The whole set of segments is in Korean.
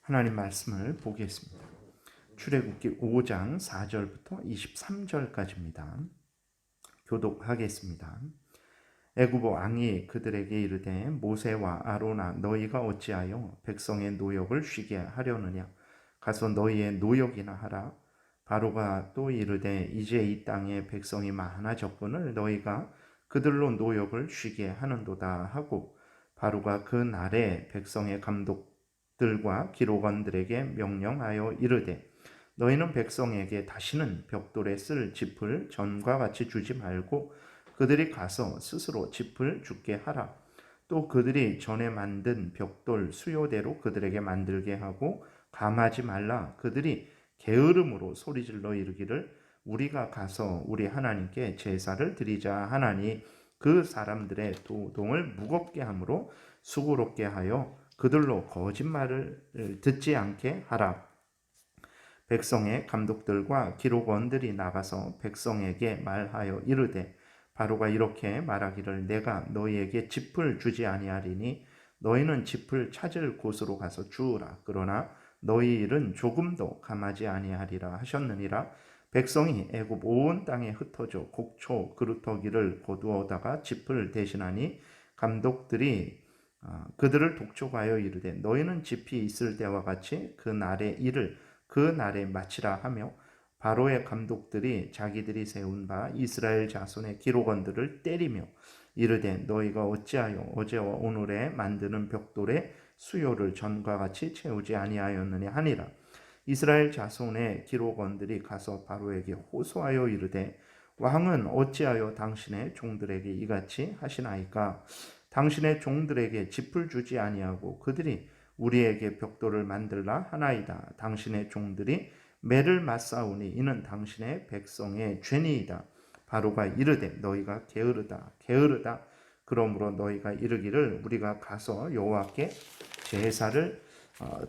하나님 말씀을 보겠습니다. 출애굽기 5장 4절부터 23절까지입니다. 교독하겠습니다. 애굽 왕이 그들에게 이르되 모세와 아론아 너희가 어찌하여 백성의 노역을 쉬게 하려느냐 가서 너희의 노역이나 하라. 바로가 또 이르되 이제 이 땅에 백성이 많아졌거늘 너희가 그들로 노역을 쉬게 하는도다 하고 바로가 그 날에 백성의 감독들과 기록원들에게 명령하여 이르되 너희는 백성에게 다시는 벽돌에 쓸 짚을 전과 같이 주지 말고 그들이 가서 스스로 짚을 줍게 하라. 또 그들이 전에 만든 벽돌 수요대로 그들에게 만들게 하고 감하지 말라. 그들이 게으름으로 소리질러 이르기를 우리가 가서 우리 하나님께 제사를 드리자 하나니 그 사람들의 도동을 무겁게 함으로 수고롭게 하여 그들로 거짓말을 듣지 않게 하라. 백성의 감독들과 기록원들이 나가서 백성에게 말하여 이르되 바로가 이렇게 말하기를 내가 너희에게 짚을 주지 아니하리니 너희는 짚을 찾을 곳으로 가서 주우라. 그러나 너희 일은 조금도 감하지 아니하리라 하셨느니라. 백성이 애굽 온 땅에 흩어져 곡초 그루터기를 거두어다가 짚을 대신하니 감독들이 그들을 독촉하여 이르되 너희는 짚이 있을 때와 같이 그 날의 일을 그 날에 마치라 하며 바로의 감독들이 자기들이 세운 바 이스라엘 자손의 기록원들을 때리며 이르되 너희가 어찌하여 어제와 오늘에 만드는 벽돌의 수요를 전과 같이 채우지 아니하였느냐 하니라. 이스라엘 자손의 기록원들이 가서 바로에게 호소하여 이르되 왕은 어찌하여 당신의 종들에게 이같이 하시나이까? 당신의 종들에게 짚을 주지 아니하고 그들이 우리에게 벽돌을 만들라 하나이다. 당신의 종들이 매를 맞사오니 이는 당신의 백성의 죄니이다. 바로가 이르되 너희가 게으르다. 그러므로 너희가 이르기를 우리가 가서 여호와께 제사를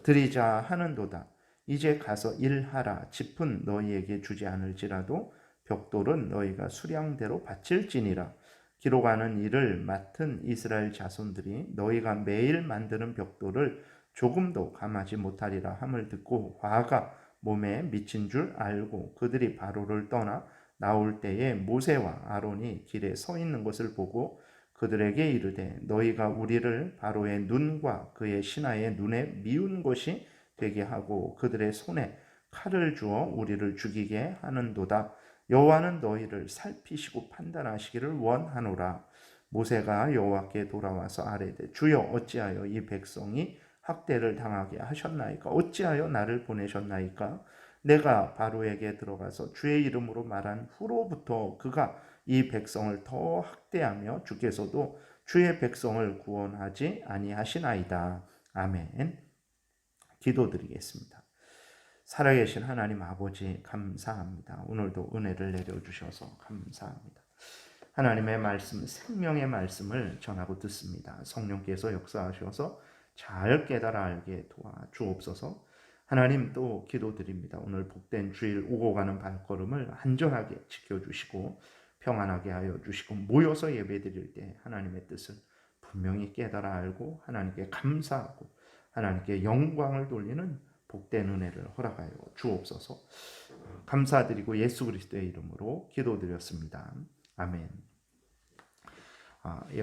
드리자 하는도다. 이제 가서 일하라. 짚은 너희에게 주지 않을지라도 벽돌은 너희가 수량대로 바칠지니라. 기록하는 일을 맡은 이스라엘 자손들이 너희가 매일 만드는 벽돌을 조금도 감하지 못하리라 함을 듣고 화가 몸에 미친 줄 알고 그들이 바로를 떠나 나올 때에 모세와 아론이 길에 서 있는 것을 보고 그들에게 이르되 너희가 우리를 바로의 눈과 그의 신하의 눈에 미운 것이 되게 하고 그들의 손에 칼을 주어 우리를 죽이게 하는도다. 여호와는 너희를 살피시고 판단하시기를 원하노라. 모세가 여호와께 돌아와서 아뢰되 주여 어찌하여 이 백성이 학대를 당하게 하셨나이까? 어찌하여 나를 보내셨나이까? 내가 바로에게 들어가서 주의 이름으로 말한 후로부터 그가 이 백성을 더 학대하며 주께서도 주의 백성을 구원하지 아니하시나이다. 아멘. 기도드리겠습니다. 살아계신 하나님 아버지 감사합니다. 오늘도 은혜를 내려주셔서 감사합니다. 하나님의 말씀, 생명의 말씀을 전하고 듣습니다. 성령께서 역사하셔서 잘 깨달아 알게 도와주옵소서. 하나님 또 기도드립니다. 오늘 복된 주일 오고 가는 발걸음을 안전하게 지켜주시고 평안하게 하여 주시고 모여서 예배드릴 때 하나님의 뜻을 분명히 깨달아 알고 하나님께 감사하고 하나님께 영광을 돌리는 복된 은혜를 허락하여 주옵소서. 감사드리고 예수 그리스도의 이름으로 기도드렸습니다. 아멘.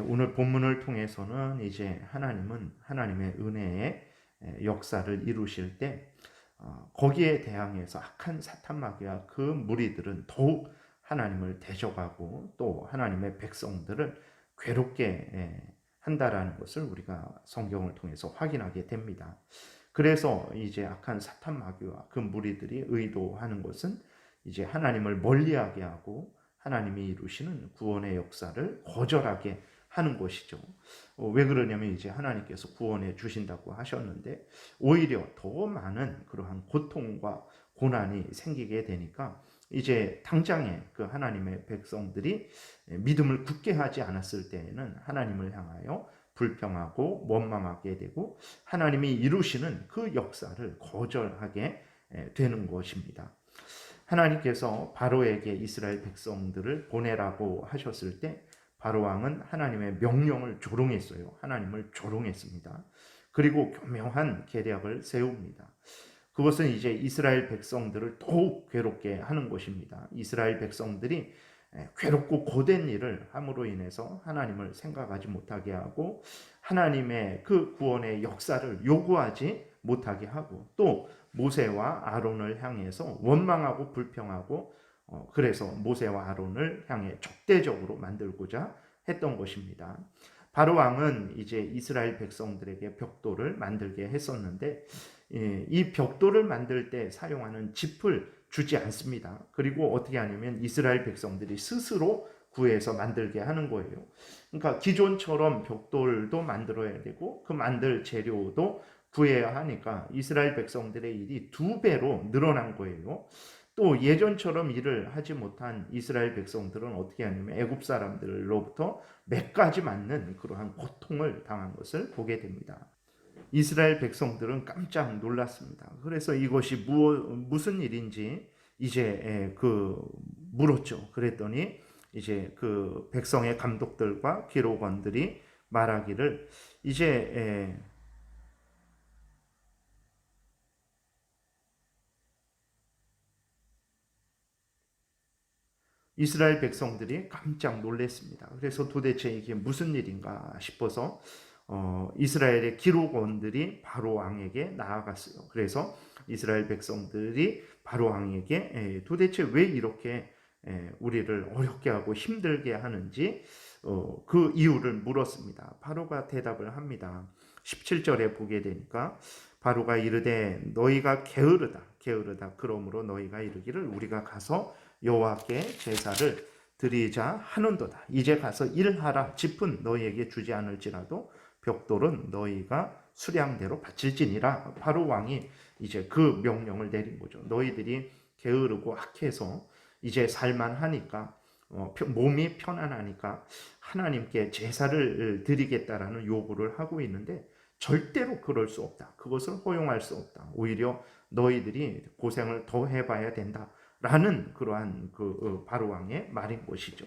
오늘 본문을 통해서는 이제 하나님은 하나님의 은혜의 역사를 이루실 때 거기에 대항해서 악한 사탄 마귀와 그 무리들은 더욱 하나님을 대적하고 또 하나님의 백성들을 괴롭게 한다라는 것을 우리가 성경을 통해서 확인하게 됩니다. 그래서 이제 악한 사탄 마귀와 그 무리들이 의도하는 것은 이제 하나님을 멀리하게 하고 하나님이 이루시는 구원의 역사를 거절하게 하는 것이죠. 왜 그러냐면 이제 하나님께서 구원해 주신다고 하셨는데 오히려 더 많은 그러한 고통과 고난이 생기게 되니까 이제 당장에 그 하나님의 백성들이 믿음을 굳게 하지 않았을 때에는 하나님을 향하여 불평하고 원망하게 되고 하나님이 이루시는 그 역사를 거절하게 되는 것입니다. 하나님께서 바로에게 이스라엘 백성들을 보내라고 하셨을 때 바로 왕은 하나님의 명령을 조롱했어요. 하나님을 조롱했습니다. 그리고 교묘한 계략을 세웁니다. 그것은 이제 이스라엘 백성들을 더욱 괴롭게 하는 것입니다. 이스라엘 백성들이 괴롭고 고된 일을 함으로 인해서 하나님을 생각하지 못하게 하고 하나님의 그 구원의 역사를 요구하지 못하게 하고 또 모세와 아론을 향해서 원망하고 불평하고 그래서 모세와 아론을 향해 적대적으로 만들고자 했던 것입니다. 바로 왕은 이제 이스라엘 백성들에게 벽돌을 만들게 했었는데 이 벽돌을 만들 때 사용하는 짚을 주지 않습니다. 그리고 어떻게 하냐면 이스라엘 백성들이 스스로 구해서 만들게 하는 거예요. 그러니까 기존처럼 벽돌도 만들어야 되고 그 만들 재료도 구해야 하니까 이스라엘 백성들의 일이 2배로 늘어난 거예요. 또 예전처럼 일을 하지 못한 이스라엘 백성들은 어떻게 하냐면 애굽 사람들로부터 몇 가지 맞는 그러한 고통을 당한 것을 보게 됩니다. 이스라엘 백성들은 깜짝 놀랐습니다. 그래서 이것이 무슨 일인지 이제 물었죠. 그랬더니 이제 그 백성의 감독들과 기록원들이 말하기를 이제 이스라엘 백성들이 깜짝 놀랐습니다. 그래서 도대체 이게 무슨 일인가 싶어서 이스라엘의 기록원들이 바로 왕에게 나아갔어요. 그래서 이스라엘 백성들이 바로 왕에게 도대체 왜 이렇게 우리를 어렵게 하고 힘들게 하는지 그 이유를 물었습니다. 바로가 대답을 합니다. 17절에 보게 되니까 바로가 이르되 너희가 게으르다 그러므로 너희가 이르기를 우리가 가서 여호와께 제사를 드리자 하는도다. 이제 가서 일하라. 짚은 너희에게 주지 않을지라도 벽돌은 너희가 수량대로 바칠지니라. 바로 왕이 이제 그 명령을 내린 거죠. 너희들이 게으르고 악해서 이제 살만하니까 몸이 편안하니까 하나님께 제사를 드리겠다라는 요구를 하고 있는데 절대로 그럴 수 없다. 그것을 허용할 수 없다. 오히려 너희들이 고생을 더 해봐야 된다. 라는 그러한 바로 왕의 말인 것이죠.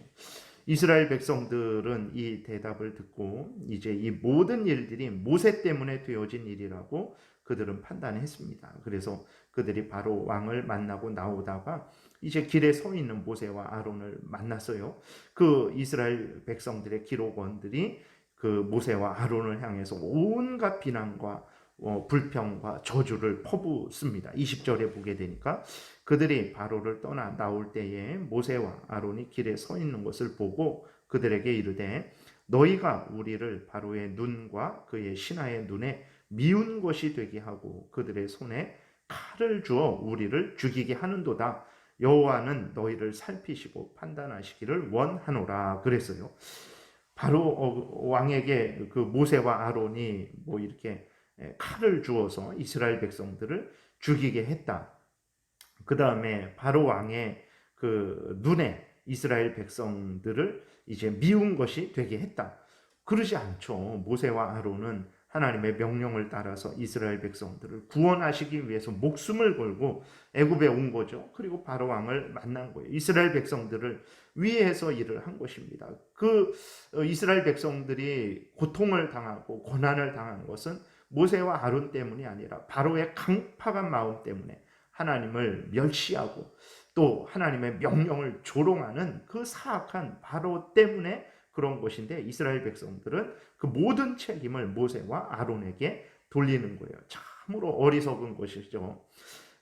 이스라엘 백성들은 이 대답을 듣고 이제 이 모든 일들이 모세 때문에 되어진 일이라고 그들은 판단했습니다. 그래서 그들이 바로 왕을 만나고 나오다가 이제 길에 서 있는 모세와 아론을 만났어요. 그 이스라엘 백성들의 기록원들이 그 모세와 아론을 향해서 온갖 비난과 불평과 저주를 퍼붓습니다. 20절에 보게 되니까 그들이 바로를 떠나 나올 때에 모세와 아론이 길에 서 있는 것을 보고 그들에게 이르되 너희가 우리를 바로의 눈과 그의 신하의 눈에 미운 것이 되게 하고 그들의 손에 칼을 주어 우리를 죽이게 하는도다. 여호와는 너희를 살피시고 판단하시기를 원하노라 그랬어요. 바로 왕에게 그 모세와 아론이 뭐 이렇게 칼을 주어서 이스라엘 백성들을 죽이게 했다. 그 다음에 바로 왕의 그 눈에 이스라엘 백성들을 이제 미운 것이 되게 했다. 그러지 않죠. 모세와 아론은 하나님의 명령을 따라서 이스라엘 백성들을 구원하시기 위해서 목숨을 걸고 애굽에 온 거죠. 그리고 바로 왕을 만난 거예요. 이스라엘 백성들을 위해서 일을 한 것입니다. 그 이스라엘 백성들이 고통을 당하고 고난을 당한 것은 모세와 아론 때문이 아니라 바로의 강팍한 마음 때문에 하나님을 멸시하고 또 하나님의 명령을 조롱하는 그 사악한 바로 때문에 그런 것인데 이스라엘 백성들은 그 모든 책임을 모세와 아론에게 돌리는 거예요. 참으로 어리석은 것이죠.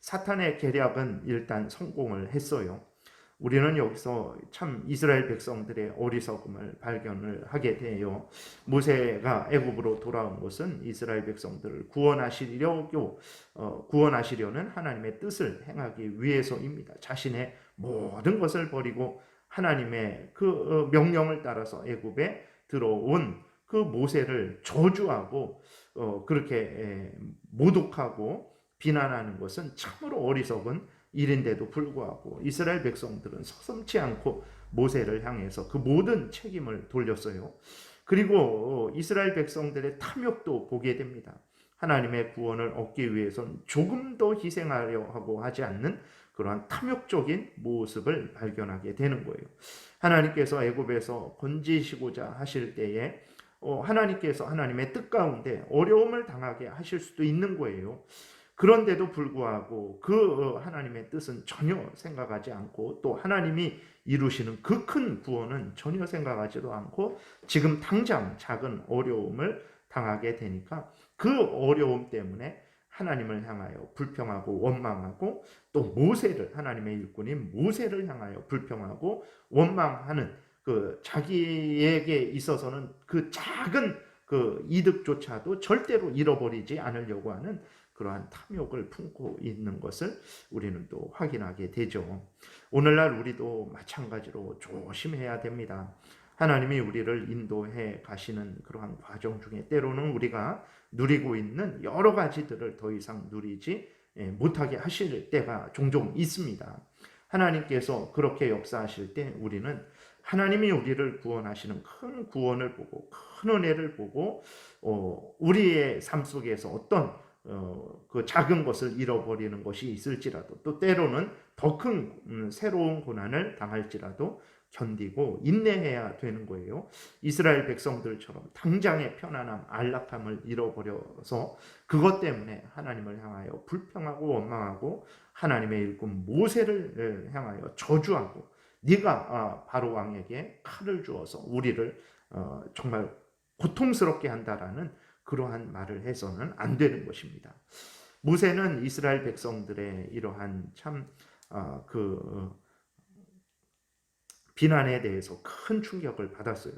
사탄의 계략은 일단 성공을 했어요. 우리는 여기서 참 이스라엘 백성들의 어리석음을 발견을 하게 돼요. 모세가 애굽으로 돌아온 것은 이스라엘 백성들을 구원하시려는 하나님의 뜻을 행하기 위해서입니다. 자신의 모든 것을 버리고 하나님의 그 명령을 따라서 애굽에 들어온 그 모세를 저주하고 그렇게 모독하고 비난하는 것은 참으로 어리석은 일인데도 불구하고 이스라엘 백성들은 서슴지 않고 모세를 향해서 그 모든 책임을 돌렸어요. 그리고 이스라엘 백성들의 탐욕도 보게 됩니다. 하나님의 구원을 얻기 위해서는 조금 더 희생하려 하고 하지 않는 그러한 탐욕적인 모습을 발견하게 되는 거예요. 하나님께서 애굽에서 건지시고자 하실 때에 하나님께서 하나님의 뜻 가운데 어려움을 당하게 하실 수도 있는 거예요. 그런데도 불구하고 그 하나님의 뜻은 전혀 생각하지 않고, 또 하나님이 이루시는 그 큰 구원은 전혀 생각하지도 않고 지금 당장 작은 어려움을 당하게 되니까 그 어려움 때문에 하나님을 향하여 불평하고 원망하고, 또 모세를, 하나님의 일꾼인 모세를 향하여 불평하고 원망하는, 그 자기에게 있어서는 그 작은 그 이득조차도 절대로 잃어버리지 않으려고 하는 그러한 탐욕을 품고 있는 것을 우리는 또 확인하게 되죠. 오늘날 우리도 마찬가지로 조심해야 됩니다. 하나님이 우리를 인도해 가시는 그러한 과정 중에 때로는 우리가 누리고 있는 여러 가지들을 더 이상 누리지 못하게 하실 때가 종종 있습니다. 하나님께서 그렇게 역사하실 때 우리는 하나님이 우리를 구원하시는 큰 구원을 보고, 큰 은혜를 보고, 우리의 삶 속에서 어떤 그 작은 것을 잃어버리는 것이 있을지라도, 또 때로는 더 큰 새로운 고난을 당할지라도 견디고 인내해야 되는 거예요. 이스라엘 백성들처럼 당장의 편안함, 안락함을 잃어버려서 그것 때문에 하나님을 향하여 불평하고 원망하고 하나님의 일꾼 모세를 향하여 저주하고, 네가 바로 왕에게 칼을 주어서 우리를 정말 고통스럽게 한다라는 그러한 말을 해서는 안 되는 것입니다. 모세는 이스라엘 백성들의 이러한 참 비난에 대해서 큰 충격을 받았어요.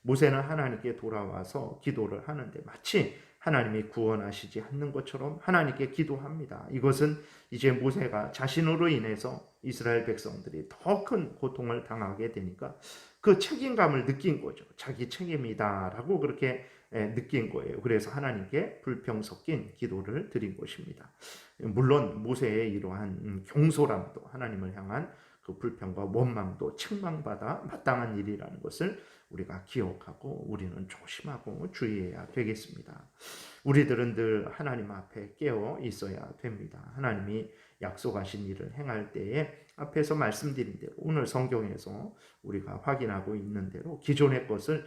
모세는 하나님께 돌아와서 기도를 하는데 마치 하나님이 구원하시지 않는 것처럼 하나님께 기도합니다. 이것은 이제 모세가 자신으로 인해서 이스라엘 백성들이 더 큰 고통을 당하게 되니까 그 책임감을 느낀 거죠. 자기 책임이다라고 그렇게 느낀 거예요. 그래서 하나님께 불평 섞인 기도를 드린 것입니다. 물론 모세의 이러한 경솔함도, 하나님을 향한 그 불평과 원망도 책망받아 마땅한 일이라는 것을 우리가 기억하고 우리는 조심하고 주의해야 되겠습니다. 우리들은 늘 하나님 앞에 깨어 있어야 됩니다. 하나님이 약속하신 일을 행할 때에 앞에서 말씀드린 대로, 오늘 성경에서 우리가 확인하고 있는 대로 기존의 것을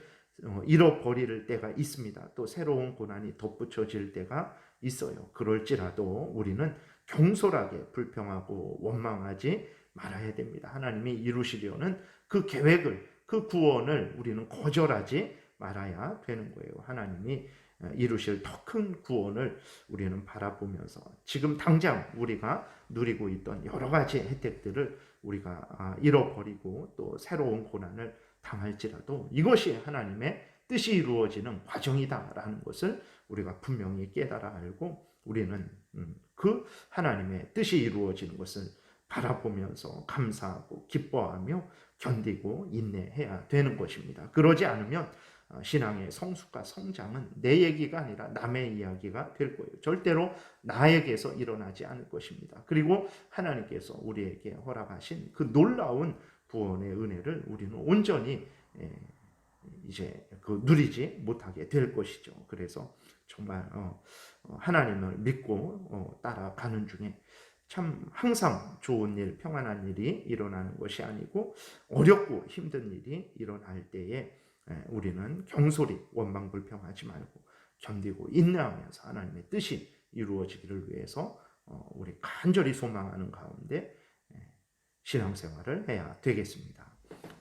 잃어버릴 때가 있습니다. 또 새로운 고난이 덧붙여질 때가 있어요. 그럴지라도 우리는 경솔하게 불평하고 원망하지 말아야 됩니다. 하나님이 이루시려는 그 계획을, 그 구원을 우리는 거절하지 말아야 되는 거예요. 하나님이 이루실 더 큰 구원을 우리는 바라보면서 지금 당장 우리가 누리고 있던 여러 가지 혜택들을 우리가 잃어버리고 또 새로운 고난을 당할지라도 이것이 하나님의 뜻이 이루어지는 과정이다라는 것을 우리가 분명히 깨달아 알고, 우리는 그 하나님의 뜻이 이루어지는 것을 바라보면서 감사하고 기뻐하며 견디고 인내해야 되는 것입니다. 그러지 않으면 신앙의 성숙과 성장은 내 얘기가 아니라 남의 이야기가 될 거예요. 절대로 나에게서 일어나지 않을 것입니다. 그리고 하나님께서 우리에게 허락하신 그 놀라운 구원의 은혜를 우리는 온전히 이제 누리지 못하게 될 것이죠. 그래서 정말 하나님을 믿고 따라가는 중에 참 항상 좋은 일, 평안한 일이 일어나는 것이 아니고 어렵고 힘든 일이 일어날 때에 우리는 경솔히 원망불평하지 말고 견디고 인내하면서 하나님의 뜻이 이루어지기를 위해서 우리 간절히 소망하는 가운데 신앙생활을 해야 되겠습니다.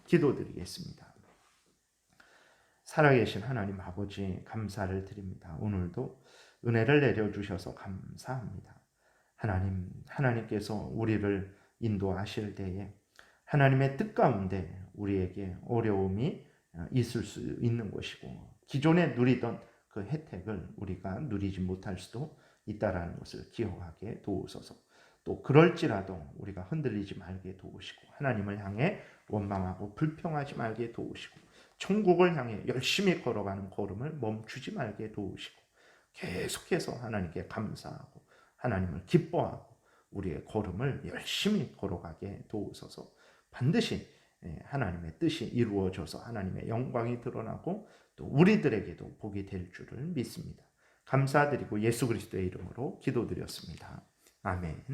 기도드리겠습니다. 살아계신 하나님 아버지, 감사를 드립니다. 오늘도 은혜를 내려주셔서 감사합니다. 하나님께서 우리를 인도하실 때에 하나님의 뜻 가운데 우리에게 어려움이 있을 수 있는 것이고, 기존에 누리던 그 혜택을 우리가 누리지 못할 수도 있다라는 것을 기억하게 도우소서. 또 그럴지라도 우리가 흔들리지 말게 도우시고, 하나님을 향해 원망하고 불평하지 말게 도우시고, 천국을 향해 열심히 걸어가는 걸음을 멈추지 말게 도우시고, 계속해서 하나님께 감사하고 하나님을 기뻐하고 우리의 걸음을 열심히 걸어가게 도우소서. 반드시 하나님의 뜻이 이루어져서 하나님의 영광이 드러나고 또 우리들에게도 복이 될 줄을 믿습니다. 감사드리고 예수 그리스도의 이름으로 기도드렸습니다. 아멘.